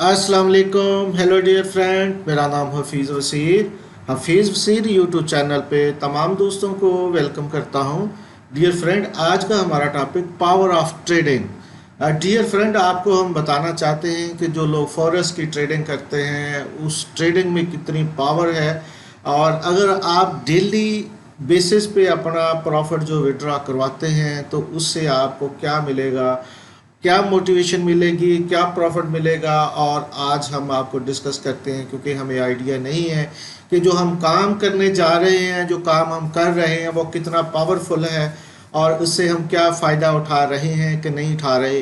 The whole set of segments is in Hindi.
अस्सलाम वालेकुम। हेलो डियर फ्रेंड, मेरा नाम हफीज़ वसीर यूट्यूब चैनल पे तमाम दोस्तों को वेलकम करता हूँ। डियर फ्रेंड, आज का हमारा topic power of trading. Dear friend, आपको हम बताना चाहते हैं कि जो लोग फॉरेक्स की ट्रेडिंग करते हैं उस ट्रेडिंग में कितनी पावर है, और अगर आप डेली बेसिस पे अपना प्रॉफिट जो विड्रॉ करवाते हैं तो उससे आपको क्या मिलेगा, क्या मोटिवेशन मिलेगी, क्या प्रॉफिट मिलेगा। और आज हम आपको डिस्कस करते हैं, क्योंकि हमें आइडिया नहीं है कि जो हम काम करने जा रहे हैं, जो काम हम कर रहे हैं वो कितना पावरफुल है और उससे हम क्या फ़ायदा उठा रहे हैं कि नहीं उठा रहे।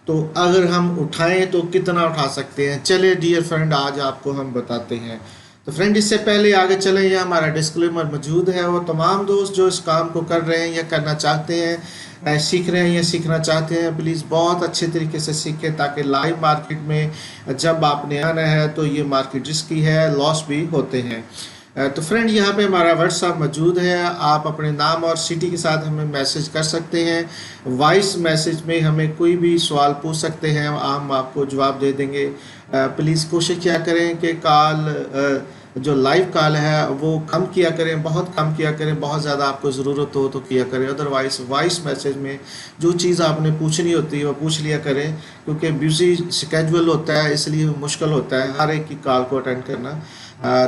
तो अगर हम उठाएं तो कितना उठा सकते हैं। चलिए डियर फ्रेंड, आज आपको हम बताते हैं। तो फ्रेंड, इससे पहले आगे चलें, यह हमारा डिस्क्लेमर मौजूद है। वो तमाम दोस्त जो इस काम को कर रहे हैं या करना चाहते हैं, सीख रहे हैं या सीखना चाहते हैं, प्लीज़ बहुत अच्छे तरीके से सीखें, ताकि लाइव मार्केट में जब आपने आना है तो ये मार्केट रिस्की है, लॉस भी होते हैं। तो फ्रेंड, यहाँ पे हमारा व्हाट्सएप मौजूद है। आप अपने नाम और सिटी के साथ हमें मैसेज कर सकते हैं। वॉइस मैसेज में हमें कोई भी सवाल पूछ सकते हैं, हम आपको जवाब दे देंगे। प्लीज़ कोशिश किया करें कि जो लाइव कॉल है वो कम किया करें, बहुत कम किया करें। बहुत ज़्यादा आपको ज़रूरत हो तो किया करें, अदरवाइज़ वॉइस मैसेज में जो चीज़ आपने पूछनी होती है वो पूछ लिया करें, क्योंकि बिजी स्केड्यूल होता है, इसलिए मुश्किल होता है हर एक की कॉल को अटेंड करना।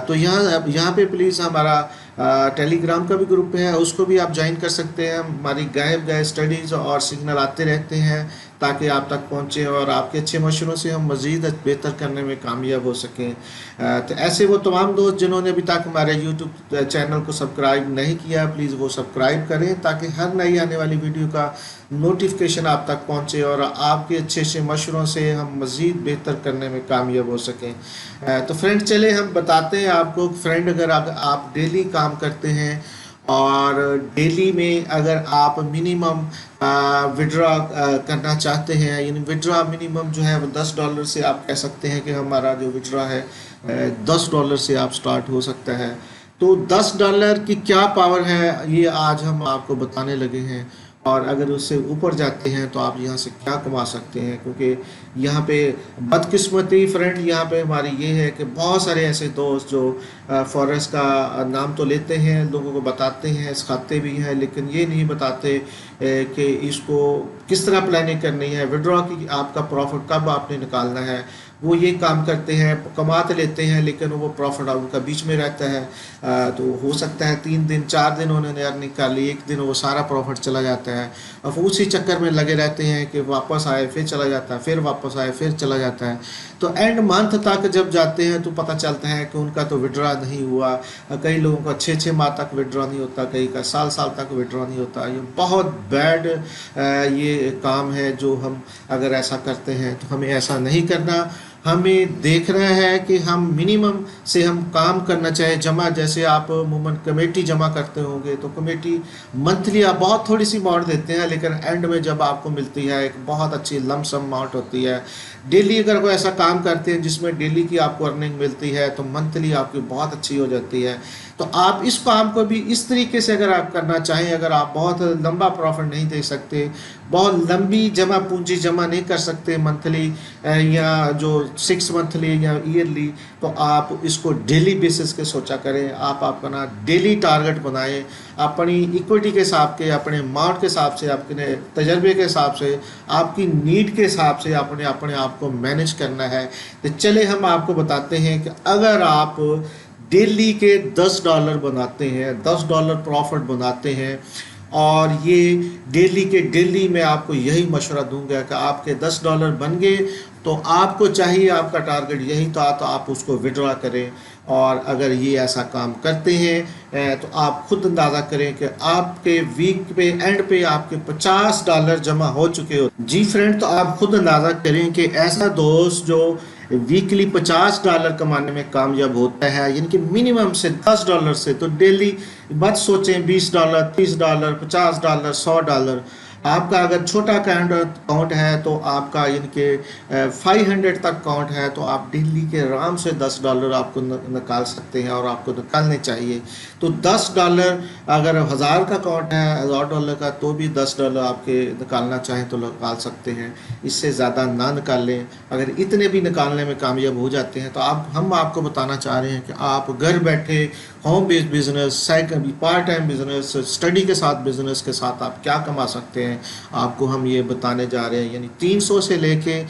तो यहाँ पे प्लीज़ हमारा टेलीग्राम का भी ग्रुप है, उसको भी आप ज्वाइन कर सकते हैं। हमारी गायब गए स्टडीज़ और सिग्नल आते रहते हैं ताकि आप तक पहुँचे और आपके अच्छे मशवरों से हम मज़ीद बेहतर करने में कामयाब हो सकें। तो ऐसे वो तमाम दोस्त जिन्होंने अभी तक हमारे यूट्यूब चैनल को सब्सक्राइब नहीं किया, प्लीज़ वो सब्सक्राइब करें ताकि हर नई आने वाली वीडियो का नोटिफिकेशन आप तक पहुंचे और आपके अच्छे अच्छे मशवरों से हम मज़ीद बेहतर करने में कामयाब हो सकें। तो फ्रेंड, चले हम बताते हैं आपको। फ्रेंड, अगर आप डेली काम करते हैं और डेली में अगर आप मिनिमम विड्रॉ करना चाहते हैं, यानी विड्रॉ मिनिमम जो है वो $10 से आप कह सकते हैं कि हमारा जो विड्रॉ है $10 से आप स्टार्ट हो सकता है। तो $10 की क्या पावर है ये आज हम आपको बताने लगे हैं, और अगर उससे ऊपर जाते हैं तो आप यहाँ से क्या कमा सकते हैं। क्योंकि यहाँ पे बदकिस्मती फ्रेंड यहाँ पे हमारी ये है कि बहुत सारे ऐसे दोस्त जो फॉरेक्स का नाम तो लेते हैं, लोगों को बताते हैं, सिखाते भी हैं, लेकिन ये नहीं बताते कि इसको किस तरह प्लानिंग करनी है, विड्रॉ की आपका प्रॉफिट कब आपने निकालना है। वो ये काम करते हैं, कमाते लेते हैं, लेकिन वो प्रॉफिट उनका बीच में रहता है। तो हो सकता है 3 दिन 4 दिन उन्होंने अर्निंग कर ली, एक दिन वो सारा प्रॉफिट चला जाता है। अब उसी चक्कर में लगे रहते हैं कि वापस आए फिर चला जाता है, फिर वापस आए फिर चला जाता है। तो एंड मंथ तक जब जाते हैं तो पता चलता है कि उनका तो विड्रॉ नहीं हुआ। कई लोगों का 6-6 माह तक विड्रॉ नहीं होता, कई का साल तक विड्रॉ नहीं होता। ये बहुत बैड ये काम है जो हम अगर ऐसा करते हैं तो हमें ऐसा नहीं करना। हमें देखना है कि हम मिनिमम से हम काम करना चाहिए। जमा जैसे आप अमूमन कमेटी जमा करते होंगे तो कमेटी मंथली आप बहुत थोड़ी सी अमाउंट देते हैं, लेकिन एंड में जब आपको मिलती है एक बहुत अच्छी लमसम अमाउंट होती है। डेली अगर कोई ऐसा काम करते हैं जिसमें डेली की आपको अर्निंग मिलती है तो मंथली आपकी बहुत अच्छी हो जाती है। तो आप इस काम को भी इस तरीके से अगर आप करना चाहें, अगर आप बहुत लंबा प्रॉफिट नहीं दे सकते, बहुत लंबी जमा पूंजी जमा नहीं कर सकते मंथली या जो 6 मंथली या ईयरली, तो आप इसको डेली बेसिस के सोचा करें। आप अपना डेली टारगेट बनाएं, अपनी इक्विटी के हिसाब के, अपने अमाउंट के हिसाब से, अपने तजर्बे के हिसाब से, आपकी नीड के हिसाब से अपने आप को मैनेज करना है। तो चले हम आपको बताते हैं कि अगर आप डेली के $10 बनाते हैं, $10 प्रॉफिट बनाते हैं, और ये डेली के डेली मैं आपको यही मशवरा दूंगा कि आपके $10 बन गए तो आपको चाहिए, आपका टारगेट यही था तो आप उसको विड्रॉ करें। और अगर ये ऐसा काम करते हैं तो आप खुद अंदाज़ा करें कि आपके वीक पे एंड पे आपके $50 जमा हो चुके हो। जी फ्रेंड, तो आप खुद अंदाज़ा करें कि ऐसा दोस्त जो वीकली $50 कमाने में कामयाब होता है, यानी कि मिनिमम से $10 से, तो डेली मत सोचें $20, $30, $50, $100। आपका अगर छोटा अकाउंट है तो आपका इनके 500 तक अकाउंट है तो आप डेली के आराम से $10 आपको निकाल सकते हैं और आपको निकालने चाहिए। तो $10 अगर 1000 का अकाउंट है $1000 का तो भी $10 आपके निकालना चाहें तो निकाल सकते हैं। इससे ज़्यादा ना निकाल लें। अगर इतने भी निकालने में कामयाब हो जाते हैं तो हम आपको बताना चाह रहे हैं कि आप घर बैठे home based business, cycle part time business, study के साथ बिजनेस के साथ आप क्या कमा सकते हैं, आपको हम ये बताने जा रहे हैं। यानी 300 से लेके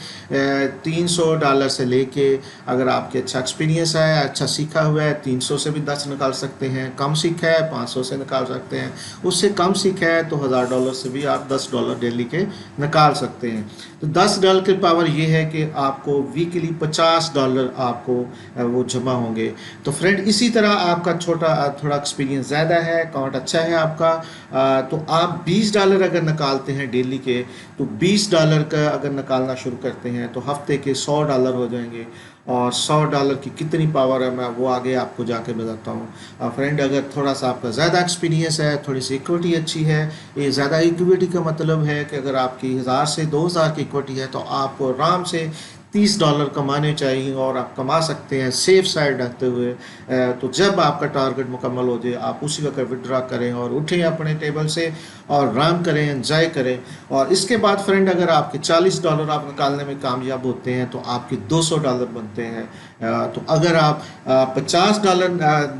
$300 से लेके, अगर आपके अच्छा एक्सपीरियंस है, अच्छा सीखा हुआ है, 300 से भी 10 निकाल सकते हैं, कम सीखा है 500 से निकाल सकते हैं, उससे कम सीखा है तो $1000 से भी आप $10 डेली के निकाल सकते हैं। तो $10 की पावर ये है कि आपको वीकली $50 आपको वो जमा होंगे। तो फ्रेंड इसी तरह आपका थोड़ा एक्सपीरियंस ज़्यादा है, अकाउंट अच्छा है आपका, तो आप $20 अगर निकालते हैं डेली के, तो $20 का अगर निकालना शुरू करते हैं तो हफ्ते के $100 हो जाएंगे। और $100 की कितनी पावर है मैं वो आगे आपको जाके बताता हूँ। फ्रेंड अगर थोड़ा सा आपका ज़्यादा एक्सपीरियंस है, थोड़ी सी इक्विटी अच्छी है, ये ज़्यादा इक्विटी का मतलब है कि अगर आपकी 1000 से 2000 की इक्विटी है तो आपको आराम से $30 कमाने चाहिए और आप कमा सकते हैं सेफ साइड रखते हुए। तो जब आपका टारगेट मुकम्मल हो जाए आप उसी वक्त विड्रॉ करें और उठें अपने टेबल से और आराम करें, एंजॉय करें। और इसके बाद फ्रेंड अगर आपके $40 आप निकालने में कामयाब होते हैं तो आपके $200 बनते हैं। तो अगर आप $50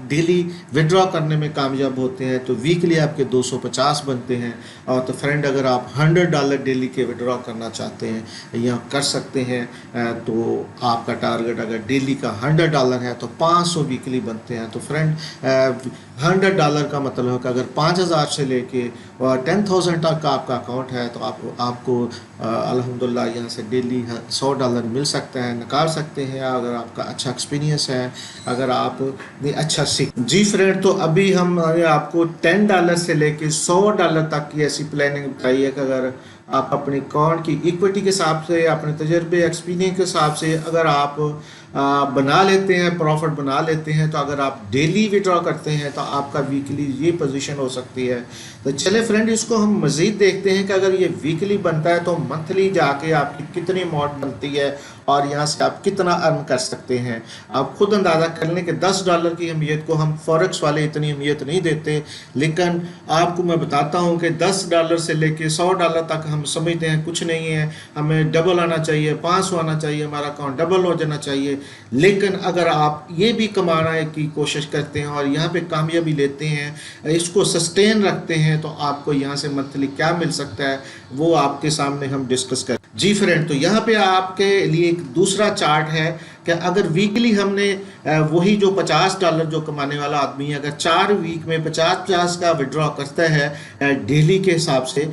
डेली विड्रॉ करने में कामयाब होते हैं तो वीकली आपके 250 बनते हैं। और तो फ्रेंड अगर आप $100 डेली के विड्रॉ करना चाहते हैं या कर सकते हैं तो आपका टारगेट अगर डेली का $100 है तो 500 वीकली बनते हैं। तो फ्रेंड $100 का मतलब है कि अगर 5000 से लेके 10,000 तक का आपका अकाउंट है तो आपको अल्हम्दुलिल्लाह यहाँ से डेली $100 मिल सकता है, निकाल सकते हैं अगर आपका अच्छा एक्सपीरियंस है, अगर आप अच्छा सीख। जी फ्रेंड, तो अभी हम आपको $10 से लेके $100 तक की ऐसी प्लानिंग बताई है कि अगर आप अपने अकाउंट की इक्विटी के हिसाब से, अपने तजर्बे एक्सपीरियंस के हिसाब से अगर आप बना लेते हैं, प्रॉफिट बना लेते हैं, तो अगर आप डेली विड्रॉ करते हैं तो आपका वीकली ये पोजीशन हो सकती है। तो चले फ्रेंड इसको हम मज़ीद देखते हैं कि अगर ये वीकली बनता है तो मंथली जाके आपकी कितनी अमाउंट बनती है और यहाँ से आप कितना अर्न कर सकते हैं। आप खुद अंदाज़ा कर लें कि $10 की अहमियत को हम फॉरेक्स वाले इतनी अहमियत नहीं देते, लेकिन आपको मैं बताता हूँ कि $10 से लेके $100 तक हम समझते हैं कुछ नहीं है, हमें डबल आना चाहिए, 500 आना चाहिए, हमारा अकाउंट डबल हो जाना चाहिए। लेकिन अगर आप ये भी कमाने की कोशिश करते हैं और यहाँ पे कामयाबी लेते हैं, इसको सस्टेन रखते हैं, तो आपको यहाँ से मंथली क्या मिल सकता है वो आपके सामने हम डिस्कस करें। जी फ्रेंड, तो यहाँ पे आपके लिए एक दूसरा चार्ट है कि अगर वीकली हमने वही जो $50 जो कमाने वाला आदमी है अगर 4 वीक में 50-50 का विड्रॉ करता है डेली के हिसाब से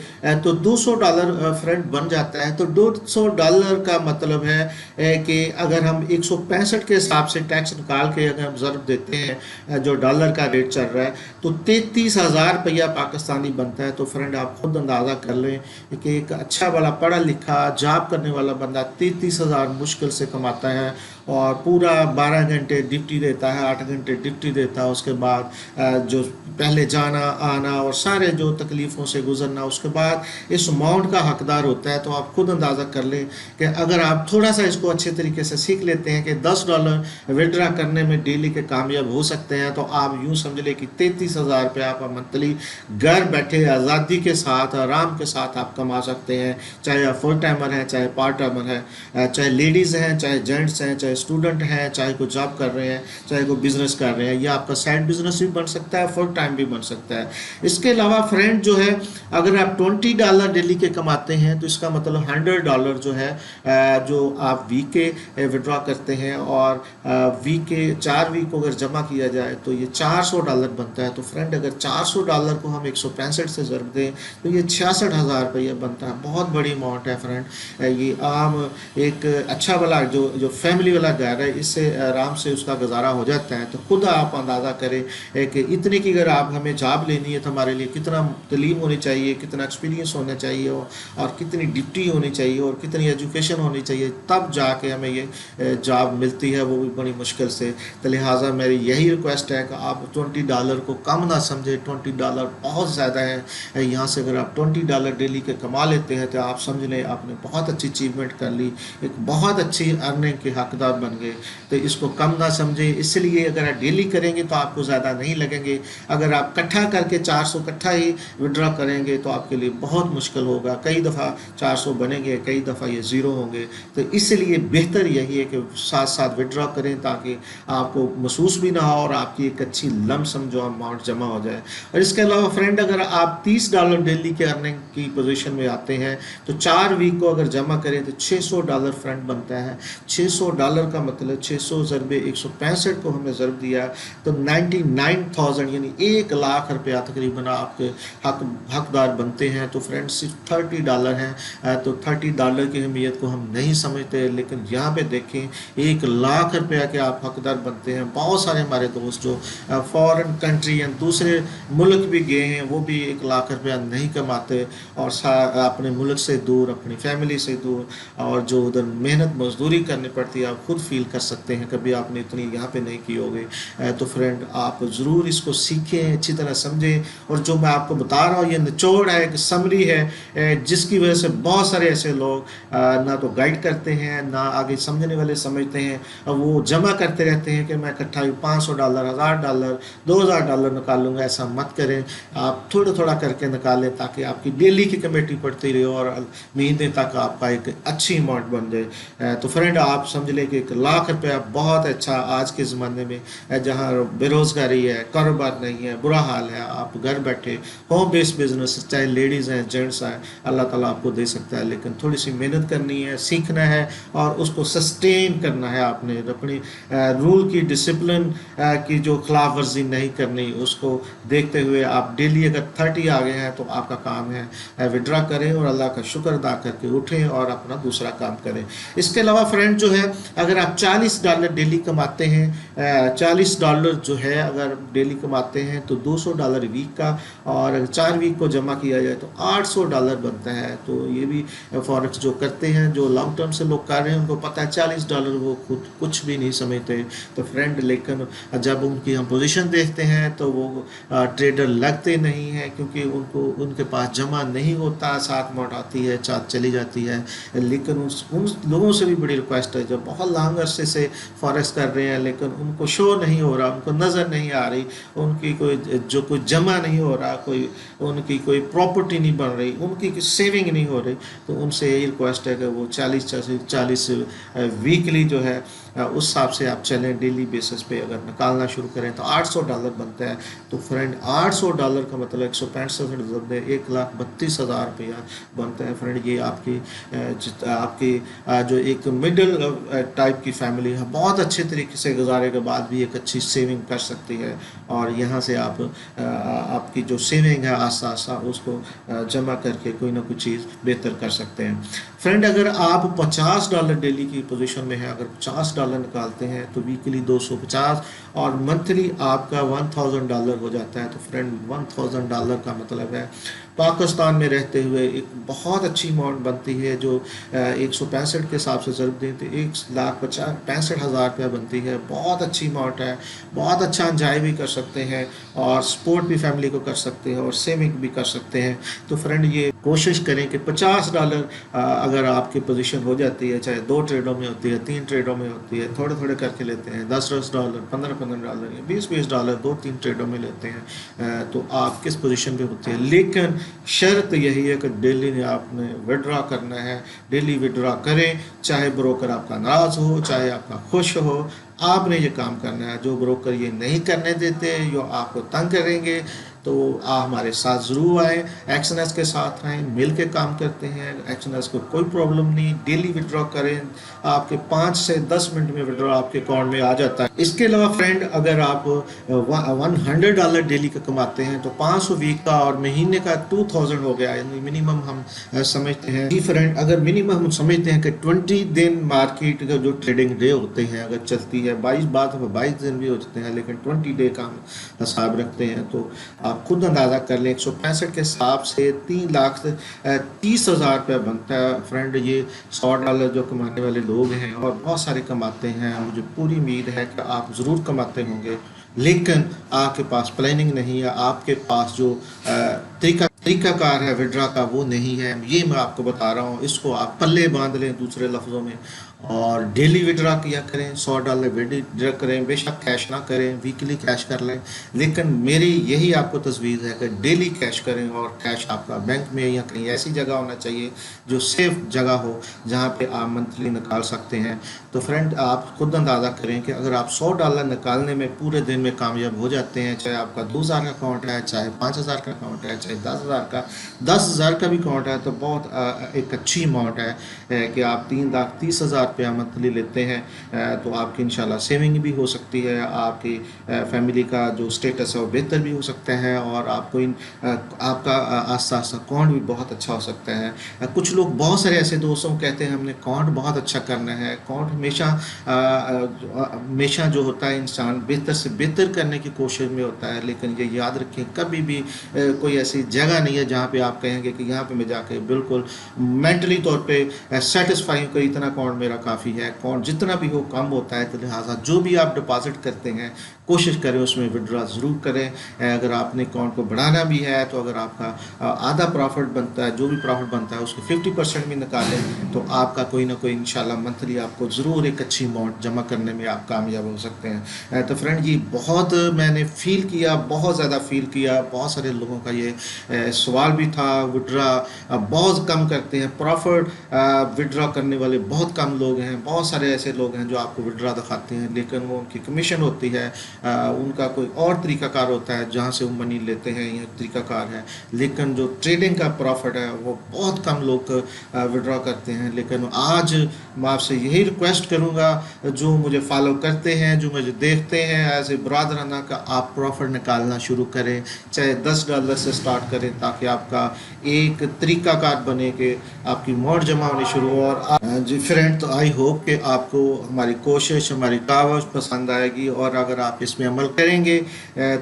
तो $200 फ्रेंड बन जाता है। तो $200 का मतलब है कि अगर हम 165 के हिसाब से टैक्स निकाल के अगर हम ज़रूर देते हैं जो डॉलर का रेट चल रहा है तो 33,000 रुपया पाकिस्तानी बनता है। तो फ्रेंड आप खुद अंदाज़ा कर लें कि एक अच्छा वाला पढ़ा लिखा जॉब करने वाला बंदा 33,000 मुश्किल से कमाता है और पूरा 12 घंटे ड्यूटी देता है, 8 घंटे ड्यूटी देता है, उसके बाद जो पहले जाना आना और सारे जो तकलीफ़ों से गुजरना, उसके बाद इस अमाउंट का हकदार होता है। तो आप खुद अंदाज़ा कर लें कि अगर आप थोड़ा सा इसको अच्छे तरीके से सीख लेते हैं कि $10 विड्रा करने में डेली के कामयाब हो सकते हैं, तो आप यूँ समझ लें कि 33,000 रुपये आप मंथली घर बैठे आज़ादी के साथ, आराम के साथ आप कमा सकते हैं। चाहे आप फुल टाइमर हैं, चाहे पार्ट टाइमर है, चाहे लेडीज़ हैं, चाहे जेंट्स हैं, चाहे स्टूडेंट हैं, चाहे कोई जॉब कर रहे हैं, चाहे कोई बिजनेस कर रहे हैं, या आपका साइड बिजनेस भी बन सकता है, फुल टाइम भी बन सकता है। इसके अलावा फ्रेंड जो है अगर आप $20 डेली के कमाते हैं तो इसका मतलब $100 जो है जो आप वीक के विड्रॉ करते हैं और वीक के 4 वीक को अगर जमा किया जाए तो ये $400 बनता है। तो फ्रेंड अगर $400 को हम 165 से ज़रब दें तो ये 66,000 रुपया बनता है। बहुत बड़ी अमाउंट है फ्रेंड। ये आम एक अच्छा वाला जो फैमिली वाला वाला घर है, इससे आराम से उसका गुजारा हो जाता है। तो खुद आप अंदाज़ा करें कि इतने की अगर आप हमें जॉब लेनी है तो हमारे लिए कितना तलीम होनी चाहिए, कितना एक्सपीरियंस होना चाहिए, और कितनी डिप्टी होनी चाहिए, और कितनी एजुकेशन होनी चाहिए, तब जाके हमें ये जॉब मिलती है, वो भी बड़ी मुश्किल से। तो लिहाजा मेरी यही रिक्वेस्ट है कि आप $20 को कम ना समझें। $20 बहुत ज़्यादा है। यहाँ से अगर आप $20 डेली के कमा लेते हैं तो आप समझ लें आपने बहुत अच्छी अचीवमेंट कर ली, एक बहुत अच्छी अर्निंग के हकदार बन गए। तो इसको कम ना समझें। इसलिए अगर आप डेली करेंगे तो आपको ज़्यादा नहीं लगेंगे। अगर आप इकट्ठा करके 400 इकट्ठा ही विड्रॉ करेंगे तो आपके लिए बहुत मुश्किल होगा। कई दफ़ा 400 बनेंगे, कई दफ़ा ये ज़ीरो होंगे। तो इसलिए बेहतर यही है कि साथ साथ विड्रॉ करें, ताकि आपको महसूस भी ना हो और आपकी एक अच्छी लमसम जो अमाउंट जमा हो जाए। और इसके अलावा फ्रेंड, अगर आप $30 डेली के अर्निंग की पोजीशन में आते हैं तो 4 वीक को अगर जमा करें तो $600 फ्रेंड बनता है। $600 का मतलब 600 ज़रबे 165 को हमने ज़रब दिया तो 99,000 यानी 1 लाख रुपया तकरीबन आपके हकदार बनते हैं। तो फ्रेंड सिर्फ $30 हैं। तो $30 की अहमियत को हम नहीं समझते, लेकिन यहाँ पे देखें 1 लाख रुपया के आप हकदार बनते हैं। बहुत सारे हमारे दोस्त जो फॉरेन कंट्री या दूसरे मुल्क भी गए हैं, वो भी 1 लाख रुपया नहीं कमाते, और अपने मुल्क से दूर, अपनी फैमिली से दूर, और जो उधर मेहनत मजदूरी करनी पड़ती है, आप खुद फील कर सकते हैं, कभी आपने इतनी यहाँ पे नहीं की होगी। तो फ्रेंड, आप ज़रूर इसको सीखें, अच्छी तरह समझें। और जो मैं आपको बता रहा हूँ ये निचोड़ है, एक समरी है, जिसकी वजह से बहुत सारे ऐसे लोग ना तो गाइड करते हैं, ना आगे समझने वाले समझते हैं, और वो जमा करते रहते हैं कि मैं इकट्ठा $500, $1000, $2000 निकालूंगा। ऐसा मत करें। आप थोड़ा थोड़ा करके निकालें ताकि आपकी डेली की कमेटी पड़ती रहे और महीने तक आपका एक अच्छी अमाउंट बन जाए। तो फ्रेंड, आप समझ लें कि 1 लाख रुपया बहुत अच्छा आज के ज़माने में, जहाँ बेरोज़गारी है, कारोबार नहीं है, बुरा हाल है, आप घर बैठे होम बेस्ड बिजनेस, चाहे लेडीज़ हैं जेंट्स हैं, अल्लाह ताला आपको दे सकता है। लेकिन थोड़ी सी मेहनत करनी है, सीखना है, और उसको सस्टेन करना है। आपने अपनी रूल की, डिसिप्लिन की जो खिलाफ वर्जी नहीं करनी, उसको देखते हुए आप डेली अगर 30 आ गए हैं तो आपका काम है विड्रा करें और अल्लाह का शुक्र अदा करके उठें और अपना दूसरा काम करें। इसके अलावा फ्रेंड जो है, अगर आप $40 डेली कमाते हैं, $40 जो है अगर डेली कमाते हैं तो $200 वीक का, और अगर 4 वीक को जमा किया जाए तो $800 बनता है। तो ये भी फॉरेक्स जो करते हैं, जो लॉन्ग टर्म से लोग कर रहे हैं, उनको पता है $40 वो खुद कुछ भी नहीं समझते। तो फ्रेंड, लेकिन जब उनकी हम पोजीशन देखते हैं तो वो ट्रेडर लगते नहीं हैं, क्योंकि उनके पास जमा नहीं होता, साथ मौत आती है, चात चली जाती है। लेकिन उन लोगों से भी बड़ी रिक्वेस्ट है जो बहुत लंबे अरसे से फॉरेक्स कर रहे हैं, लेकिन उनको शो नहीं हो रहा, उनको नज़र नहीं आ रही, उनकी कोई जमा नहीं हो रहा, उनकी कोई प्रॉपर्टी नहीं बन रही, उनकी सेविंग नहीं हो रही। तो उनसे यही रिक्वेस्ट है कि वो 40 वीकली जो है उस हिसाब से आप चलें। डेली बेसिस पे अगर निकालना शुरू करें तो $800 बनता है। तो फ्रेंड, $800 का मतलब 165 1,32,000 रुपया बनता है। फ्रेंड, ये आपकी जो एक मिडिल टाइप की फैमिली है, बहुत अच्छे तरीके से गुजारे के बाद भी एक अच्छी सेविंग कर सकती है, और यहाँ से आप आपकी जो सेविंग है आस्ता आस्ता उसको जमा करके कोई ना कोई चीज़ बेहतर कर सकते हैं। फ्रेंड, अगर आप $50 डेली की पोजीशन में है, अगर $50 निकालते हैं तो वीकली 250, और मंथली आपका $1000 हो जाता है। तो फ्रेंड, $1000 का मतलब है पाकिस्तान में रहते हुए एक बहुत अच्छी अमाउंट बनती है, जो 165 के हिसाब से ज़रूर दें तो 1,65,000 रुपया बनती है। बहुत अच्छी अमाउंट है, बहुत अच्छा एंजॉय भी कर सकते हैं, और सपोर्ट भी फैमिली को कर सकते हैं, और सेविंग भी कर सकते हैं। तो फ्रेंड, ये कोशिश करें कि $50 अगर आपकी पोजीशन हो जाती है, चाहे 2 ट्रेडों में होती है, 3 ट्रेडों में होती है, थोड़े थोड़े करके लेते हैं, $10, $15 या $20 2-3 ट्रेडों में लेते हैं, तो आप किस पोजीशन पे होती है। लेकिन शर्त यही है कि डेली आपने विड्रॉ करना है। डेली विड्रॉ करें, चाहे ब्रोकर आपका नाराज़ हो, चाहे आपका खुश हो, आपने ये काम करना है। जो ब्रोकर ये नहीं करने देते, जो आपको तंग करेंगे, तो आप हमारे साथ ज़रूर आएँ, एक्सएनएस के साथ रहें, मिल के काम करते हैं। एक्सएनएस को कोई प्रॉब्लम नहीं, डेली विड्रॉ करें, आपके 5 से 10 मिनट में विड्रॉ आपके अकाउंट में आ जाता है। इसके अलावा फ्रेंड, अगर आप $100 डेली का कमाते हैं तो 500 वीक का और महीने का 2000 हो गया, यानी मिनिमम हम समझते हैं जी फ्रेंड, अगर मिनिमम हम समझते हैं कि 20 दिन मार्केट का जो ट्रेडिंग डे होते हैं अगर चलती है, 22 दिन भी हो जाते हैं, लेकिन 20 डे का हम हिसाब रखते हैं, तो आप खुद अंदाज़ा कर लें 165 के हिसाब से 3,30,000 रुपया बनता है फ्रेंड। ये $100 जो कमाने वाले लोग हैं और बहुत सारे कमाते हैं, मुझे पूरी उम्मीद है कि आप ज़रूर कमाते होंगे, लेकिन आपके पास प्लानिंग नहीं है, आपके पास जो तरीकाकार है विड्रा का वो नहीं है। ये मैं आपको बता रहा हूँ, इसको आप पल्ले बांध लें दूसरे लफ्ज़ों में, और डेली विड्रा किया करें, $100 विड्रा करें, बेशक कैश ना करें, वीकली कैश कर लें, लेकिन मेरी यही आपको तजवीज़ है कि डेली कैश करें, और कैश आपका बैंक में या कहीं ऐसी जगह होना चाहिए जो सेफ जगह हो जहाँ पे आप मंथली निकाल सकते हैं। तो फ्रेंड, आप खुद अंदाज़ा करें कि अगर आप $100 निकालने में पूरे दिन में कामयाब हो जाते हैं, चाहे आपका 2000 का अकाउंट है, चाहे 5000 का अकाउंट है, चाहे 10,000 का भी अकाउंट है, तो बहुत एक अच्छी अमाउंट है कि आप 3,30,000 रुपया मंथली लेते हैं, तो आपकी इंशाल्लाह सेविंग भी हो सकती है, आपकी फैमिली का जो स्टेटस है वो बेहतर भी हो सकता है, और आपको आपका आस्ता आस्ता अकाउंट भी बहुत अच्छा हो सकता है। कुछ लोग, बहुत सारे ऐसे दोस्तों को कहते हैं हमने अकाउंट बहुत अच्छा करना है, अकाउंट हमेशा जो होता है इंसान बेहतर से बेहतर करने की कोशिश में होता है, लेकिन ये याद रखें कभी भी कोई ऐसी जगह नहीं है जहाँ पे आप कहेंगे कि यहाँ पे मैं जाके बिल्कुल मेंटली तौर पे सेटिस्फाई हूँ कि इतना अकाउंट मेरा काफ़ी है। अकाउंट जितना भी हो कम होता है, तो लिहाजा जो भी आप डिपॉजिट करते हैं कोशिश करें उसमें विड्रॉ ज़रूर करें। अगर आपने अकाउंट को बढ़ाना भी है, तो अगर आपका आधा प्रॉफिट बनता है, जो भी प्रॉफिट बनता है उसके 50% भी निकालें, तो आपका कोई ना कोई इंशाल्लाह मंथली आपको ज़रूर एक अच्छी अमाउंट जमा करने में आप कामयाब हो सकते हैं। तो फ्रेंड, ये बहुत मैंने फ़ील किया, बहुत ज़्यादा फ़ील किया, बहुत सारे लोगों का ये सवाल भी था। विड्रॉ बहुत कम करते हैं, प्रॉफिट विड्रॉ करने वाले बहुत कम लोग हैं, बहुत सारे ऐसे लोग हैं जो आपको विड्रॉ दिखाते हैं, लेकिन वो उनकी कमीशन होती है, उनका कोई और तरीकाकार होता है जहाँ से वो मनी लेते हैं, यह तरीकाकार है, लेकिन जो ट्रेडिंग का प्रॉफिट है वो बहुत कम लोग विड्रॉ करते हैं। लेकिन आज मैं आपसे यही रिक्वेस्ट करूँगा, जो मुझे फॉलो करते हैं, जो मुझे देखते हैं एज ए ब्रादराना, का आप प्रॉफिट निकालना शुरू करें, चाहे $10 से स्टार्ट करें, ताकि आपका एक तरीकाकार बने कि आपकी अमाउंट जमा होनी शुरू हो। और जी फ्रेंड, तो आई होप कि आपको हमारी कोशिश, हमारी कावज पसंद आएगी, और अगर आप इसमें अमल करेंगे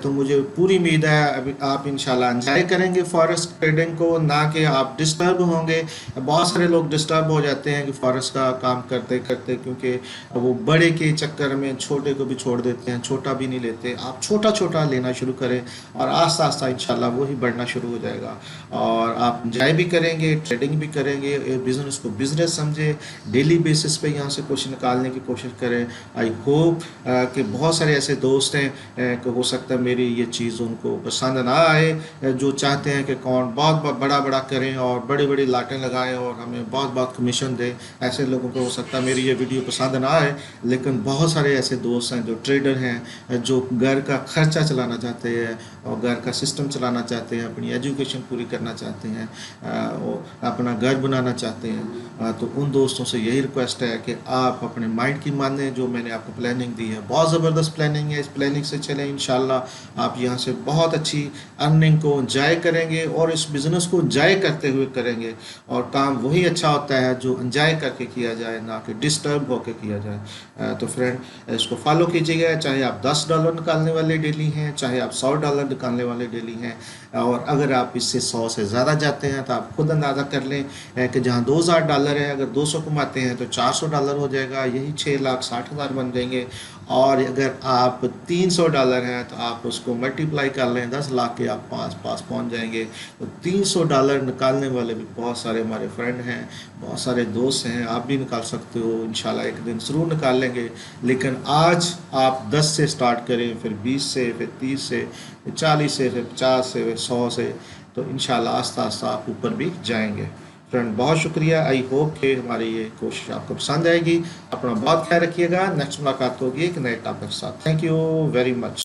तो मुझे पूरी उम्मीद है अभी आप इंशाल्लाह एंजॉय करेंगे फॉरेक्स ट्रेडिंग को, ना कि आप डिस्टर्ब होंगे। बहुत सारे लोग डिस्टर्ब हो जाते हैं कि फॉरेक्स का काम करते करते, क्योंकि वो बड़े के चक्कर में छोटे को भी छोड़ देते हैं, छोटा भी नहीं लेते। आप छोटा छोटा लेना शुरू करें, और आस्ता आस्ता इंशाल्लाह वही बढ़ना शुरू हो जाएगा, और आप एंजॉय भी करेंगे, ट्रेडिंग भी करेंगे, बिज़नेस को बिज़नेस समझे, डेली बेसिस पे यहाँ से कुछ निकालने की कोशिश करें। आई होप कि बहुत सारे ऐसे दोस्त हैं कि हो सकता है मेरी ये चीज़ उनको पसंद ना आए, जो चाहते हैं कि अकाउंट बहुत बड़ा बड़ा करें और बड़ी बड़ी लाटें लगाएं और हमें बहुत बहुत कमीशन दें। ऐसे लोगों को हो सकता है मेरी ये वीडियो पसंद ना आए, लेकिन बहुत सारे ऐसे दोस्त हैं जो ट्रेडर हैं, जो घर का खर्चा चलाना चाहते हैं और घर का सिस्टम चलाना चाहते हैं, अपनी एजुकेशन पूरी करना चाहते हैं, अपना घर बनाना चाहते हैं। तो उन दोस्तों से यही रिक्वेस्ट है कि आप अपने माइंड की माने, जो मैंने आपको प्लानिंग दी है बहुत ज़बरदस्त प्लानिंग है, इस प्लानिंग से चलें, इंशाल्लाह आप यहाँ से बहुत अच्छी अर्निंग को एंजॉय करेंगे, और इस बिज़नेस को एंजॉय करते हुए करेंगे। और काम वही अच्छा होता है जो एंजॉय करके किया जाए, ना कि डिस्टर्ब होकर किया जाए। तो फ्रेंड, इसको फॉलो कीजिएगा, चाहे आप $10 निकालने वाले डेली हैं, चाहे आप $100 निकालने वाले डेली हैं, और अगर आप इससे 100 से ज़्यादा जाते हैं तो आप खुद अंदाज़ा कर लें कि जहाँ $2,000 है, अगर 200 कमाते हैं तो $400 हो जाएगा, यही 6,60,000 बन जाएंगे। और अगर आप $300 हैं तो आप उसको मल्टीप्लाई कर लें, 10 लाख के आप पास पहुंच जाएंगे। तो $300 निकालने वाले भी बहुत सारे हमारे फ्रेंड हैं, बहुत सारे दोस्त हैं, आप भी निकाल सकते हो, इंशाल्लाह एक दिन ज़रूर निकाल लेंगे। लेकिन आज आप 10 से स्टार्ट करें, फिर 20 से, फिर 30 से, फिर 40 से, फिर 50 से, फिर 100 से, तो इंशाल्लाह आस्ता आस्ता आप ऊपर भी जाएंगे। फ्रेंड, बहुत शुक्रिया। आई होप कि हमारी ये कोशिश आपको पसंद आएगी। अपना बहुत ख्याल रखिएगा। नेक्स्ट मुलाकात होगी एक नए टॉपिक के साथ। Thank you very much.